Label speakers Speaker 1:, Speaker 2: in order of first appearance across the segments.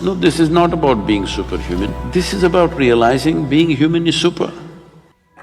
Speaker 1: No, this is not about being superhuman. This is about realizing being human is super.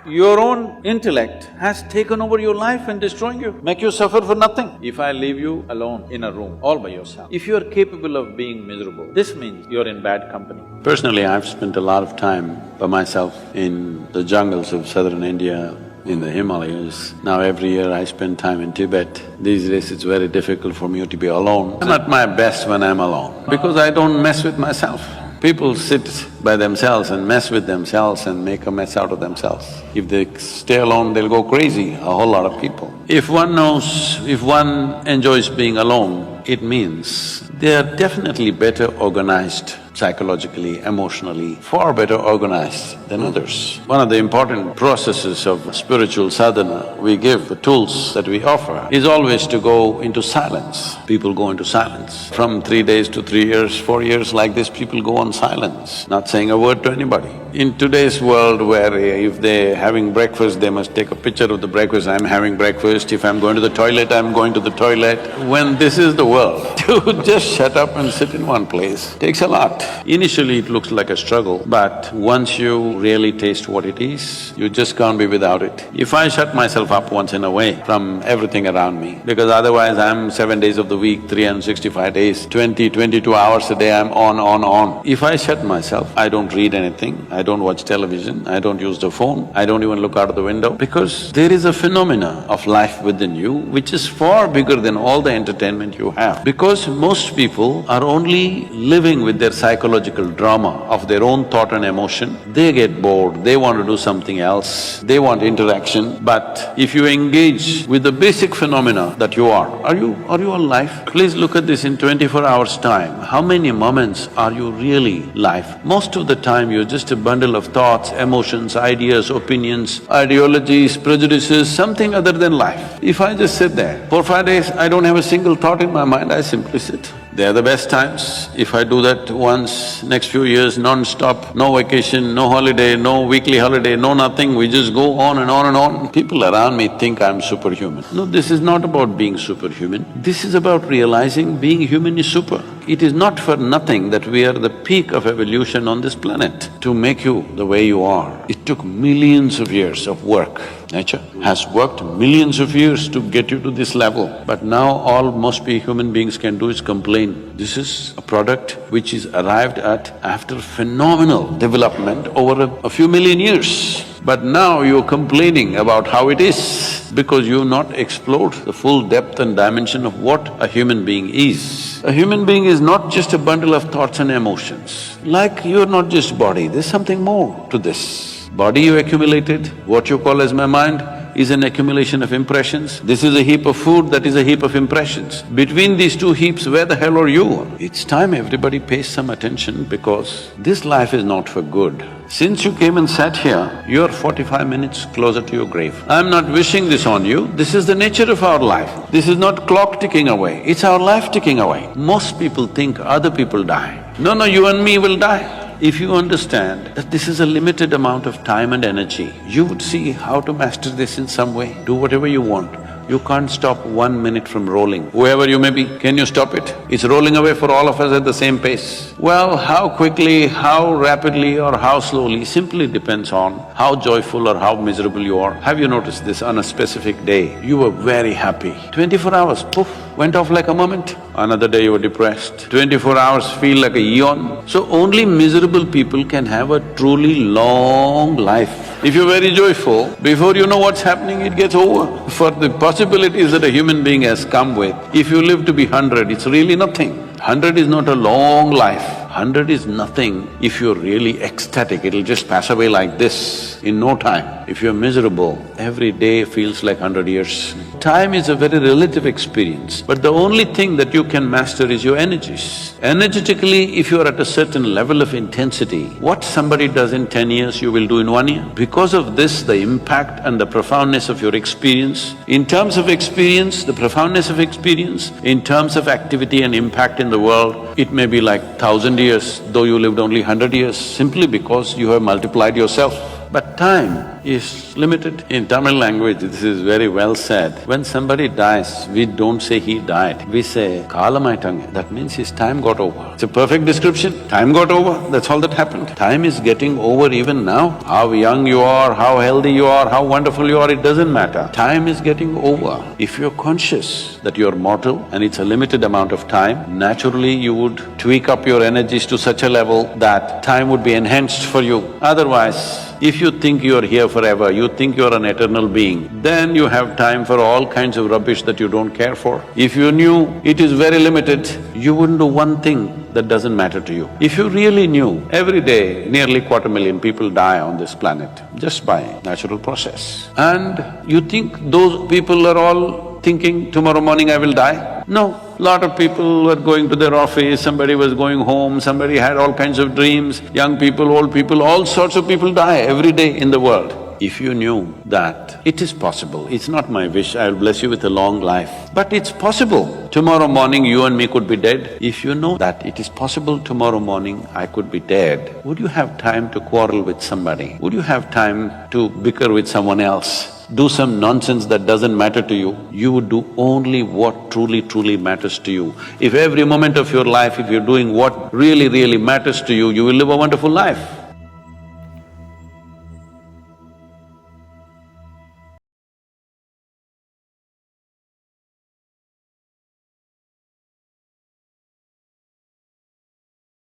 Speaker 1: Your own intellect has taken over your life and destroying you, make you suffer for nothing. If I leave you alone in a room, all by yourself, if you're capable of being miserable, this means you're in bad company. Personally, I've spent a lot of time by myself in the jungles of southern India, in the Himalayas. Now every year I spend time in Tibet. These days it's very difficult for me to be alone. I'm at my best when I'm alone, because I don't mess with myself. People sit by themselves and mess with themselves and make a mess out of themselves. If they stay alone, they'll go crazy, a whole lot of people. If one knows, if one enjoys being alone, it means they are definitely better organized psychologically, emotionally, far better organized than others. One of the important processes of spiritual sadhana we give, the tools that we offer, is always to go into silence. People go into silence. From 3 days to 3 years, 4 years like this, people go on silence, not saying a word to anybody. In today's world where if they're having breakfast, they must take a picture of the breakfast, I'm having breakfast, if I'm going to the toilet, I'm going to the toilet. When this is the world, to just shut up and sit in one place takes a lot. Initially it looks like a struggle, but once you really taste what it is, you just can't be without it. If I shut myself up once in a way from everything around me, because otherwise I'm 7 days of the week, 365 days, 22 hours a day I'm on. If I shut myself, I don't read anything, I don't watch television, I don't use the phone, I don't even look out of the window, because there is a phenomena of life within you which is far bigger than all the entertainment you have. Because most people are only living with their psychological drama of their own thought and emotion, they get bored, they want to do something else, they want interaction. But if you engage with the basic phenomena that you are you alive? Please look at this in 24 hours' time. How many moments are you really live? Most of the time you're just a bundle of thoughts, emotions, ideas, opinions, ideologies, prejudices, something other than life. If I just sit there, 4-5 days, I don't have a single thought in my mind, I simply sit. They are the best times. If I do that once, next few years, non-stop, no vacation, no holiday, no weekly holiday, no nothing, we just go on and on and on. People around me think I'm superhuman. No, this is not about being superhuman. This is about realizing being human is super. It is not for nothing that we are the peak of evolution on this planet. To make you the way you are, it took millions of years of work. Nature has worked millions of years to get you to this level. But now all most human beings can do is complain. This is a product which is arrived at after phenomenal development over a few million years. But now you're complaining about how it is because you've not explored the full depth and dimension of what a human being is. A human being is not just a bundle of thoughts and emotions. Like you're not just body, there's something more to this. Body you accumulated, what you call as my mind, is an accumulation of impressions. This is a heap of food, that is a heap of impressions. Between these two heaps, where the hell are you? It's time everybody pays some attention because this life is not for good. Since you came and sat here, you're 45 minutes closer to your grave. I'm not wishing this on you, this is the nature of our life. This is not clock ticking away, it's our life ticking away. Most people think other people die. No, you and me will die. If you understand that this is a limited amount of time and energy, you would see how to master this in some way. Do whatever you want. You can't stop 1 minute from rolling. Whoever you may be, can you stop it? It's rolling away for all of us at the same pace. Well, how quickly, how rapidly or how slowly simply depends on how joyful or how miserable you are. Have you noticed this? On a specific day, you were very happy. 24 hours, poof, went off like a moment. Another day you were depressed. 24 hours feel like a eon. So only miserable people can have a truly long life. If you're very joyful, before you know what's happening, it gets over. For the possibilities that a human being has come with, if you live to be 100, it's really nothing. 100 is not a long life. 100 is nothing if you're really ecstatic, it'll just pass away like this in no time. If you're miserable, every day feels like 100 years. Time is a very relative experience, but the only thing that you can master is your energies. Energetically, if you're at a certain level of intensity, what somebody does in 10 years, you will do in 1 year. Because of this, the impact and the profoundness of your experience, in terms of experience, the profoundness of experience, in terms of activity and impact in the world, it may be like 1,000 years, though you lived only 100 years, simply because you have multiplied yourself. But time is limited. In Tamil language, this is very well said. When somebody dies, we don't say he died, we say kalamaitange. That means his time got over. It's a perfect description. Time got over, that's all that happened. Time is getting over even now. How young you are, how healthy you are, how wonderful you are, it doesn't matter. Time is getting over. If you're conscious that you're mortal and it's a limited amount of time, naturally you would tweak up your energies to such a level that time would be enhanced for you. Otherwise, if you think you're here forever, you think you're an eternal being, then you have time for all kinds of rubbish that you don't care for. If you knew it is very limited, you wouldn't do one thing that doesn't matter to you. If you really knew, every day nearly 250,000 people die on this planet just by natural process. And you think those people are all thinking, tomorrow morning I will die? No. Lot of people were going to their office, somebody was going home, somebody had all kinds of dreams, young people, old people, all sorts of people die every day in the world. If you knew that it is possible, it's not my wish, I'll bless you with a long life, but it's possible. Tomorrow morning you and me could be dead. If you know that it is possible tomorrow morning I could be dead, would you have time to quarrel with somebody? Would you have time to bicker with someone else? Do some nonsense that doesn't matter to you? You would do only what truly matters to you. If every moment of your life, if you're doing what really matters to you, you will live a wonderful life.